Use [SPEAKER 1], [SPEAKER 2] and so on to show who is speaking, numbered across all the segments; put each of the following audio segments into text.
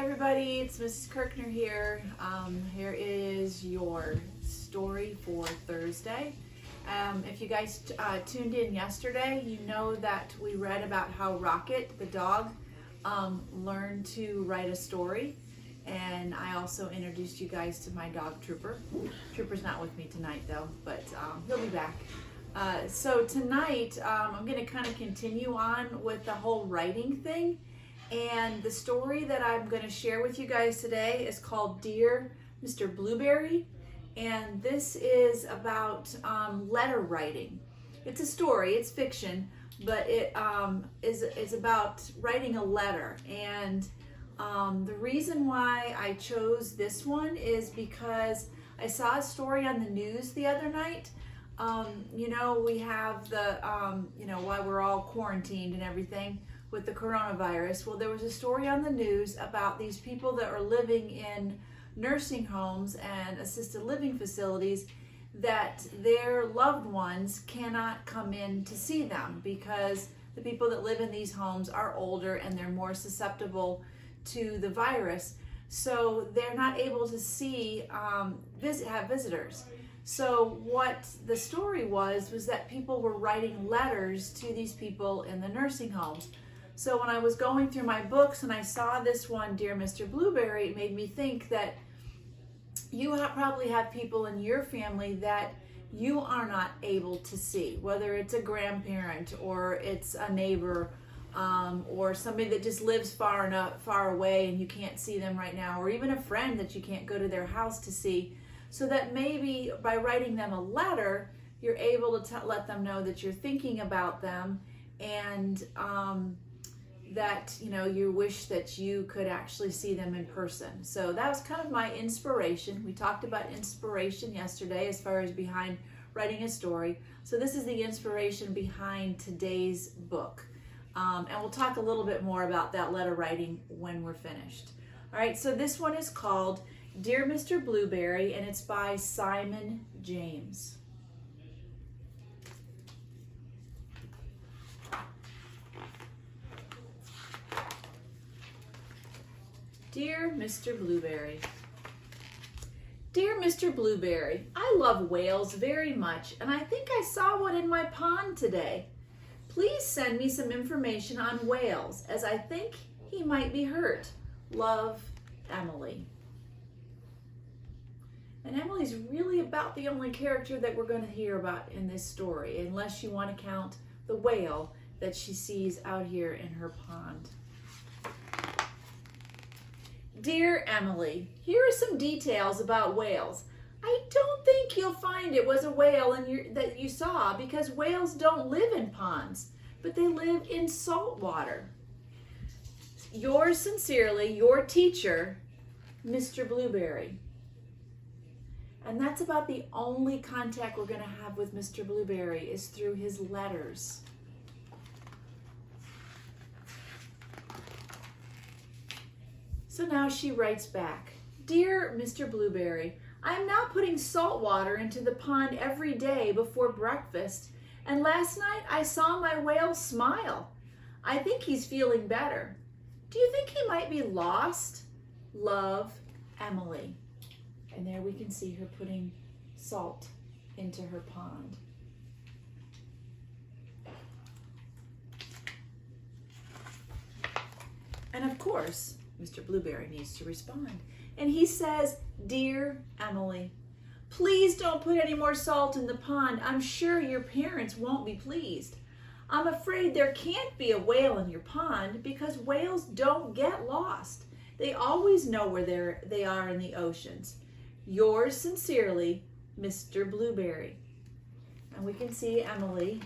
[SPEAKER 1] everybody, it's Mrs. Kirkner here. Here is your story for Thursday. If you guys tuned in yesterday, you know that we read about how Rocket, the dog, learned to write a story. And I also introduced you guys to my dog, Trooper. Trooper's not with me tonight though, but he'll be back. So tonight, I'm going to kind of continue on with the whole writing thing. And the story that I'm going to share with you guys today is called Dear Mr. Blueberry. And this is about letter writing. It's a story, it's fiction, but it is about writing a letter. And the reason why I chose this one is because I saw a story on the news the other night. You know, we have the, while we're all quarantined and everything with the coronavirus. Well, there was a story on the news about these people that are living in nursing homes and assisted living facilities that their loved ones cannot come in to see them because the people that live in these homes are older and they're more susceptible to the virus. So they're not able to see, have visitors. So what the story was that people were writing letters to these people in the nursing homes. So when I was going through my books and I saw this one, Dear Mr. Blueberry, it made me think that you probably have people in your family that you are not able to see, whether it's a grandparent or it's a neighbor or somebody that just lives far away and you can't see them right now, or even a friend that you can't go to their house to see. So that maybe by writing them a letter, you're able to let them know that you're thinking about them and that, you know, you wish that you could actually see them in person. So that was kind of my inspiration. We talked about inspiration yesterday as far as behind writing a story. So this is the inspiration behind today's book. And we'll talk a little bit more about that letter writing when we're finished. All right, so this one is called Dear Mr. Blueberry, and it's by Simon James. Dear Mr. Blueberry. Dear Mr. Blueberry, I love whales very much, and I think I saw one in my pond today. Please send me some information on whales, as I think he might be hurt. Love, Emily. And Emily's really about the only character that we're going to hear about in this story, unless you want to count the whale that she sees out here in her pond. Dear Emily, here are some details about whales. I don't think you'll find it was a whale that you saw because whales don't live in ponds, but they live in salt water. Yours sincerely, your teacher, Mr. Blueberry. And that's about the only contact we're going to have with Mr. Blueberry is through his letters. So now she writes back, Dear Mr. Blueberry, I am now putting salt water into the pond every day before breakfast, and last night I saw my whale smile. I think he's feeling better. Do you think he might be lost? Love, Emily. And there we can see her putting salt into her pond. And of course, Mr. Blueberry needs to respond. And he says, Dear Emily, please don't put any more salt in the pond. I'm sure your parents won't be pleased. I'm afraid there can't be a whale in your pond because whales don't get lost. They always know where they are in the oceans. Yours sincerely, Mr. Blueberry. And we can see Emily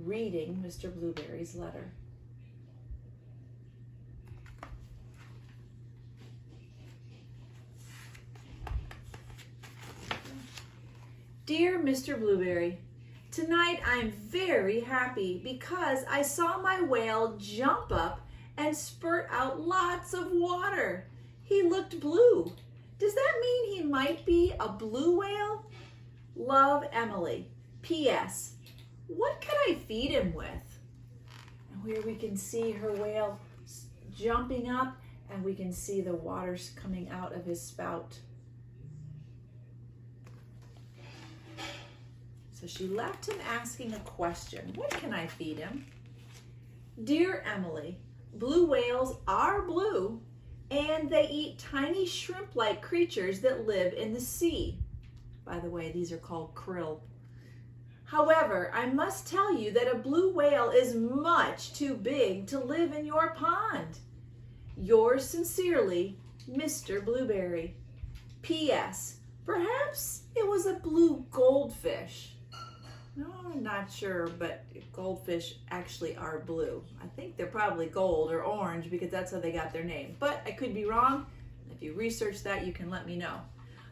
[SPEAKER 1] reading Mr. Blueberry's letter. Dear Mr. Blueberry, tonight I'm very happy because I saw my whale jump up and spurt out lots of water. He looked blue. Does that mean he might be a blue whale? Love, Emily. P.S. What can I feed him with? And here we can see her whale jumping up and we can see the waters coming out of his spout. So she left him asking a question. What can I feed him? Dear Emily, blue whales are blue, and they eat tiny shrimp-like creatures that live in the sea. By the way, these are called krill. However, I must tell you that a blue whale is much too big to live in your pond. Yours sincerely, Mr. Blueberry. P.S. Perhaps it was a blue goldfish. No, I'm not sure, but goldfish actually are blue. I think they're probably gold or orange because that's how they got their name. But I could be wrong. If you research that, you can let me know.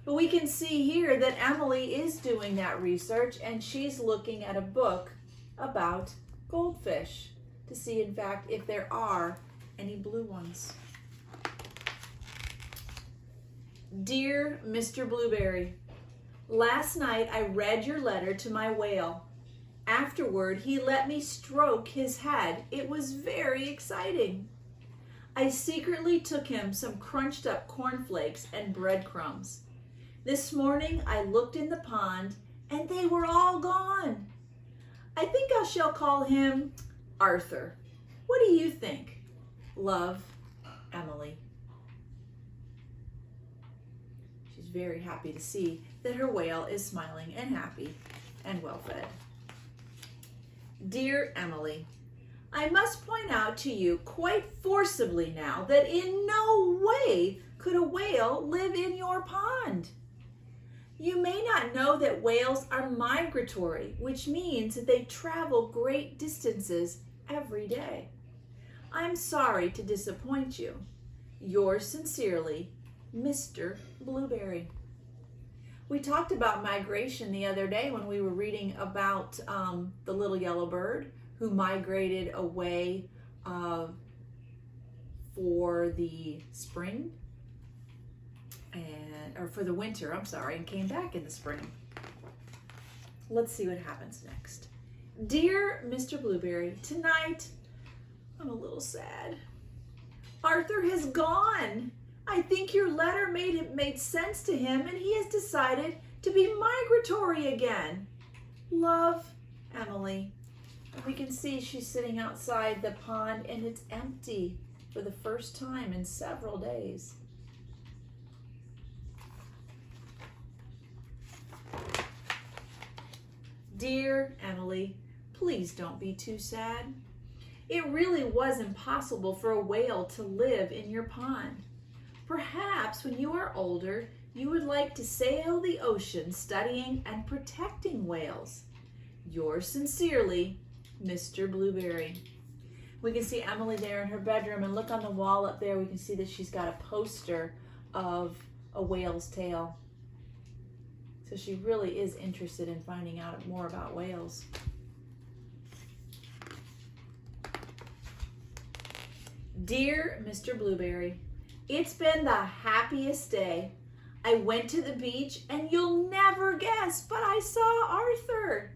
[SPEAKER 1] But we can see here that Emily is doing that research, and she's looking at a book about goldfish to see, in fact, if there are any blue ones. Dear Mr. Blueberry, last night I read your letter to my whale. Afterward, he let me stroke his head. It was very exciting. I secretly took him some crunched up cornflakes and breadcrumbs. This morning I looked in the pond and they were all gone. I think I shall call him Arthur. What do you think? Love, Emily. She's very happy to see that her whale is smiling and happy and well fed. Dear Emily, I must point out to you quite forcibly now that in no way could a whale live in your pond. You may not know that whales are migratory, which means that they travel great distances every day. I'm sorry to disappoint you. Yours sincerely, Mr. Blueberry. We talked about migration the other day when we were reading about the little yellow bird who migrated away for the spring or for the winter, and came back in the spring. Let's see what happens next. Dear Mr. Blueberry, tonight I'm a little sad. Arthur has gone. I think your letter made sense to him and he has decided to be migratory again. Love, Emily. And we can see she's sitting outside the pond and it's empty for the first time in several days. Dear Emily, please don't be too sad. It really was impossible for a whale to live in your pond. Perhaps when you are older, you would like to sail the ocean studying and protecting whales. Yours sincerely, Mr. Blueberry. We can see Emily there in her bedroom, and look on the wall up there, we can see that she's got a poster of a whale's tail. So she really is interested in finding out more about whales. Dear Mr. Blueberry, it's been the happiest day. I went to the beach and you'll never guess, but I saw Arthur.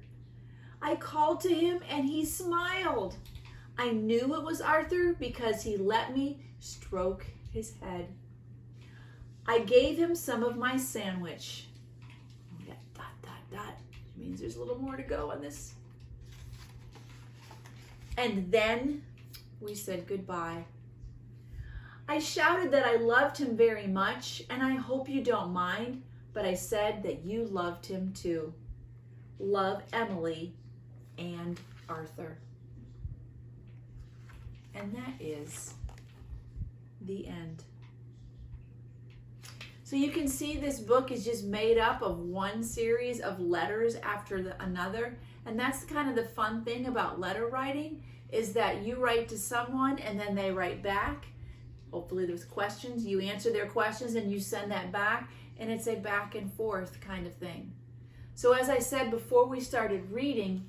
[SPEAKER 1] I called to him and he smiled. I knew it was Arthur because he let me stroke his head. I gave him some of my sandwich. Which means there's a little more to go on this. And then we said goodbye. I shouted that I loved him very much, and I hope you don't mind, but I said that you loved him too. Love, Emily and Arthur. And that is the end. So you can see this book is just made up of one series of letters after another. And that's kind of the fun thing about letter writing, is that you write to someone and then they write back. Hopefully there's questions, you answer their questions and you send that back, and it's a back and forth kind of thing. So as I said before we started reading,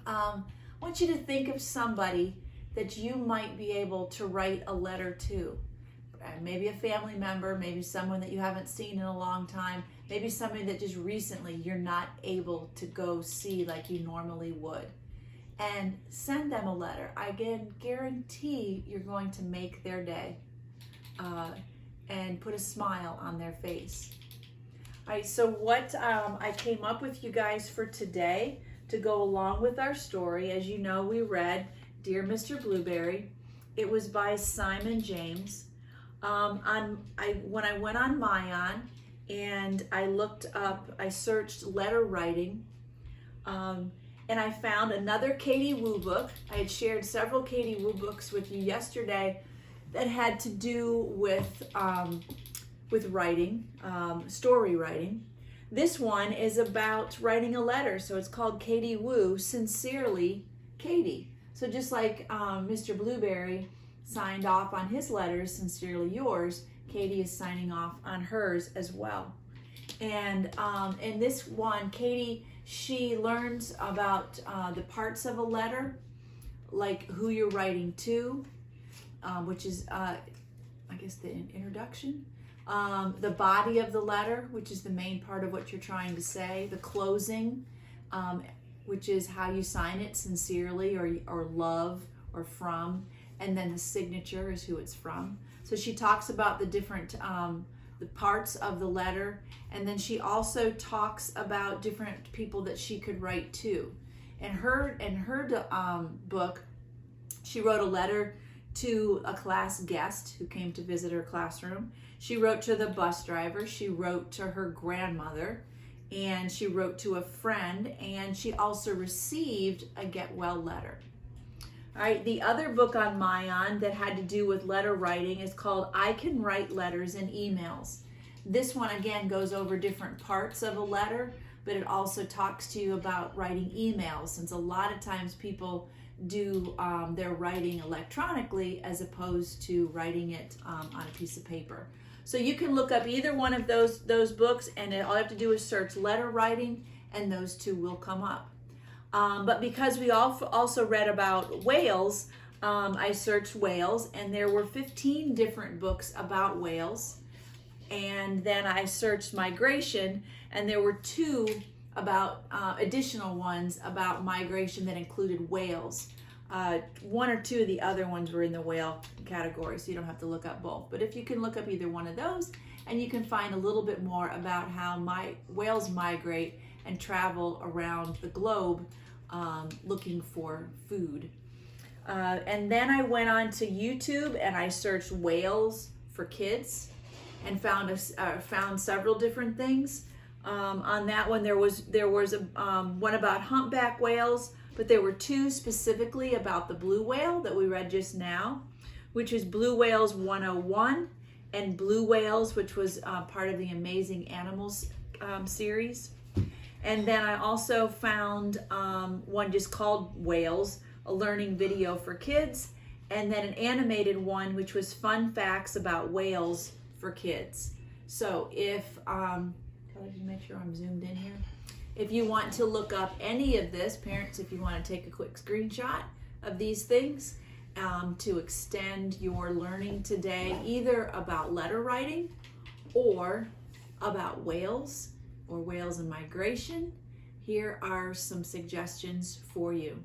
[SPEAKER 1] I want you to think of somebody that you might be able to write a letter to. Maybe a family member, maybe someone that you haven't seen in a long time, maybe somebody that just recently you're not able to go see like you normally would. And send them a letter. I can guarantee you're going to make their day. and put a smile on their face. All right, so what I came up with you guys for today to go along with our story, as you know, we read Dear Mr. Blueberry. It was by Simon James. When I went on Mayan and I searched letter writing, and I found another Katie Woo book. I had shared several Katie Woo books with you yesterday that had to do with writing, story writing. This one is about writing a letter, so it's called Katie Woo, Sincerely, Katie. So just like Mr. Blueberry signed off on his letters, Sincerely Yours, Katie is signing off on hers as well. And in this one, Katie, she learns about the parts of a letter, like who you're writing to, which is, I guess, the introduction. The body of the letter, which is the main part of what you're trying to say. The closing, which is how you sign it, sincerely or love or from. And then the signature is who it's from. So she talks about the different the parts of the letter, and then she also talks about different people that she could write to. In her book, she wrote a letter to a class guest who came to visit her classroom. She wrote to the bus driver. She wrote to her grandmother, and she wrote to a friend, and she also received a get well letter. All right, the other book on Mayan that had to do with letter writing is called I Can Write Letters and Emails. This one, again, goes over different parts of a letter, but it also talks to you about writing emails, since a lot of times people do their writing electronically as opposed to writing it on a piece of paper. So you can look up either one of those books, and all you have to do is search letter writing, and those two will come up. But because we also read about whales, I searched whales, and there were 15 different books about whales. And then I searched migration, and there were 2 about additional ones about migration that included whales. 1 or 2 of the other ones were in the whale category, so you don't have to look up both. But if you can look up either one of those, and you can find a little bit more about how whales migrate and travel around the globe looking for food. And then I went on to YouTube and I searched whales for kids and found several different things. On that one, there was one about humpback whales, but there were 2 specifically about the blue whale that we read just now, which is Blue Whales 101 and Blue Whales, which was part of the Amazing Animals series. And then I also found one just called Whales, a learning video for kids, and then an animated one, which was fun facts about whales for kids. So if, make sure I'm zoomed in here. If you want to look up any of this, parents, if you want to take a quick screenshot of these things to extend your learning today, either about letter writing or about whales or whales and migration, here are some suggestions for you.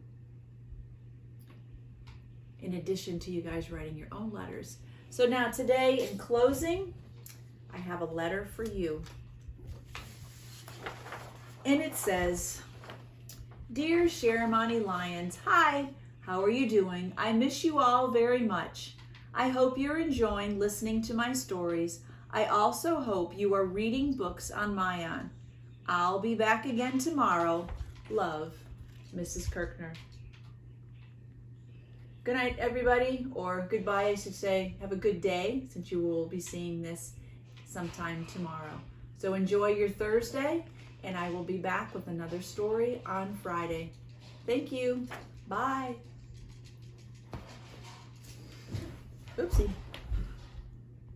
[SPEAKER 1] In addition to you guys writing your own letters. So now today, in closing, I have a letter for you. And it says, Dear Chiaramonte Lions, hi, how are you doing? I miss you all very much. I hope you're enjoying listening to my stories. I also hope you are reading books on Mayan. I'll be back again tomorrow. Love, Mrs. Kirkner. Good night, everybody, or goodbye, I should say. Have a good day, since you will be seeing this sometime tomorrow. So enjoy your Thursday, and I will be back with another story on Friday. Thank you. Bye. Oopsie.